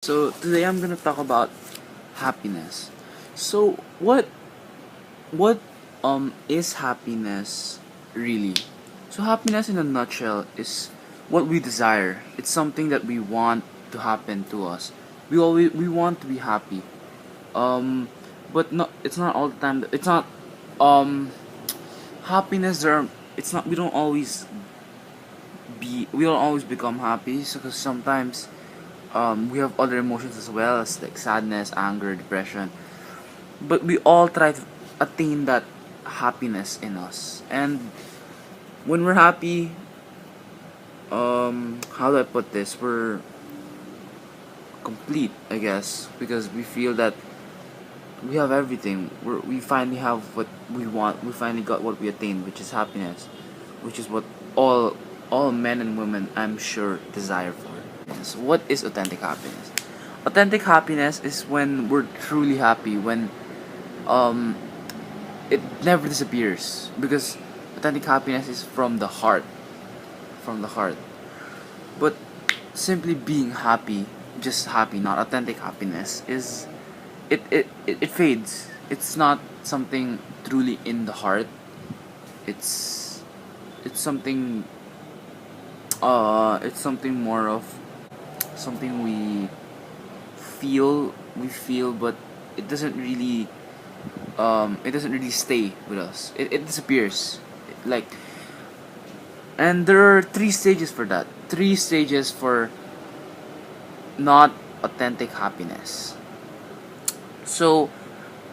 So today I'm gonna talk about happiness. So what is happiness really? So happiness in a nutshell is what we desire. It's something that we want to happen to us. We want to be happy. Um but not it's not all the time. It's not um happiness there it's not we don't always become happy because sometimes we have other emotions as well as like sadness, anger, depression. But we all try to attain that happiness in us. And when we're happy, how do I put this? We're complete, I guess, because we feel that we have everything. We finally have what we want. We finally got what we attained, which is happiness, which is what all men and women, I'm sure, desire for. Yes. What is authentic happiness? Authentic happiness is when we're truly happy, when um it never disappears, because authentic happiness is from the heart. But simply being happy, just happy, not authentic happiness, is it fades. It's not something truly in the heart. It's it's something it's something more of something we feel, but it doesn't really stay with us. It disappears. Like, and there are three stages for that. Three stages for not authentic happiness. So,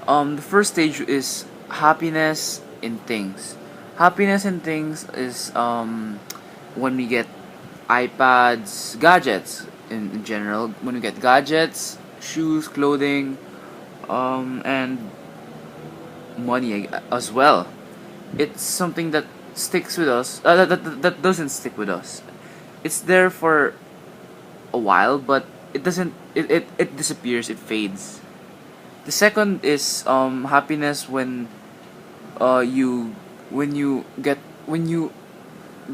the first stage is happiness in things. Happiness in things is when we get iPads, gadgets in general. When we get gadgets, shoes, clothing, and money as well. It's something that sticks with us. That doesn't stick with us. It's there for a while, but it doesn't. It disappears. It fades. The second is happiness you when you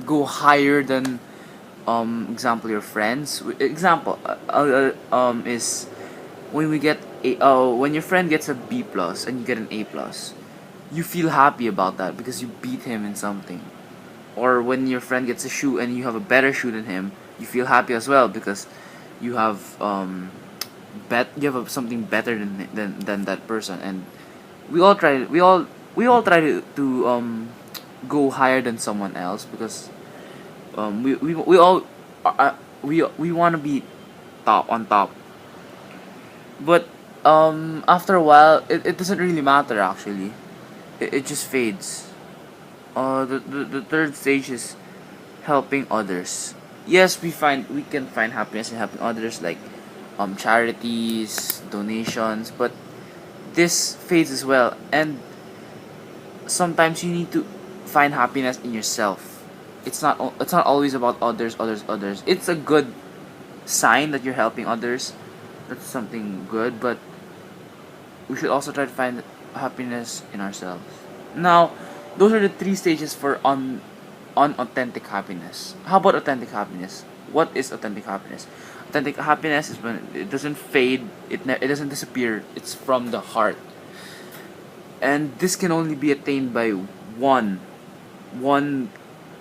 go higher than example your friends. Example is when we get a when your friend gets a B plus and you get an A plus, you feel happy about that because you beat him in something. Or when your friend gets a shoe and you have a better shoe than him, you feel happy as well because you have something better than that person. And we all try we all try to go higher than someone else because we all we want to be top on top. But after a while, it doesn't really matter actually. It just fades. The third stage is helping others. Yes, we can find happiness in helping others, like charities, donations, but this fades as well. And sometimes you need to find happiness in yourself. It's not always about others. It's a good sign that you're helping others. That's something good, but we should also try to find happiness in ourselves. Now, those are the three stages for unauthentic happiness. How about authentic happiness? What is authentic happiness? Authentic happiness is when it doesn't fade, it doesn't disappear. It's from the heart, and this can only be attained by one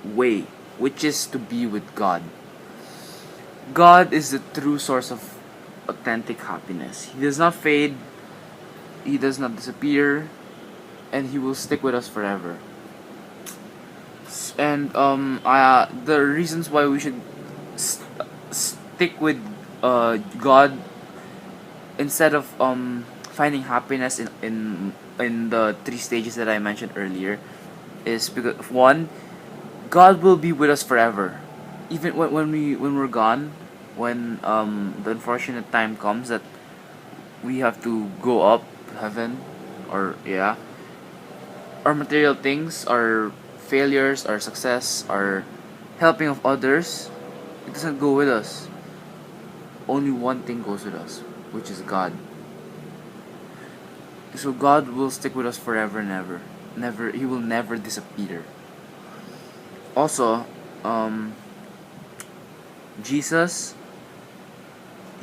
way, which is to be with God. God is the true source of authentic happiness. He does not fade. He does not disappear, and he will stick with us forever. And the reasons why we should st- stick with God instead of finding happiness in the three stages that I mentioned earlier is because, one, God will be with us forever, even when we're gone, when the unfortunate time comes that we have to go up to heaven, or yeah, our material things, our failures, our success, our helping of others, it doesn't go with us. Only one thing goes with us, which is God. So God will stick with us forever and ever. Never, He will never disappear. Also, Jesus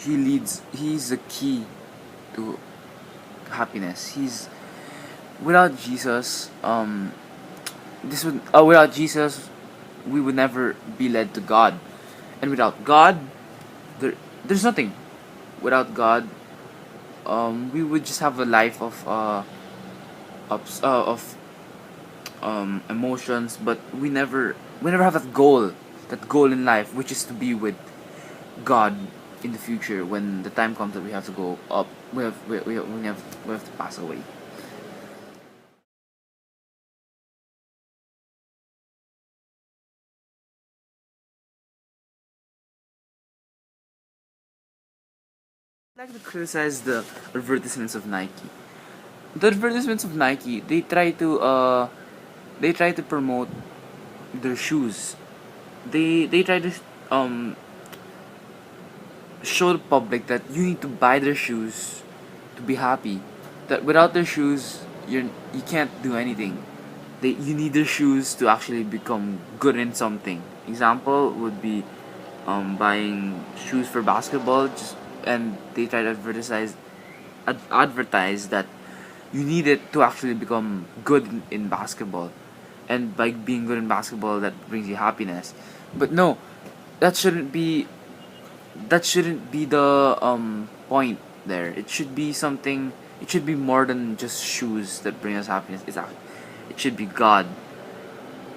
He's the key to happiness. He's Without Jesus, without Jesus, we would never be led to God, and without God, there's nothing. Without God, we would just have a life of emotions, but we never have that goal in life, which is to be with God in the future when the time comes that we have to go up. We have to pass away. I'd like to criticize the advertisements of Nike. The advertisements of Nike, they try to promote their shoes. They try to um show the public that you need to buy their shoes to be happy. That without their shoes, you can't do anything. You need their shoes to actually become good in something. Example would be buying shoes for basketball, and they try to advertise that you need it to actually become good in basketball, and by being good in basketball that brings you happiness. But no, that shouldn't be the point there. It should be more than just shoes that bring us happiness. It should be God,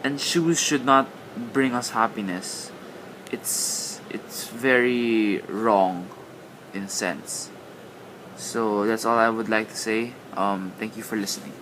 and shoes should not bring us happiness. It's very wrong in a sense. So that's all I would like to say. Thank you for listening.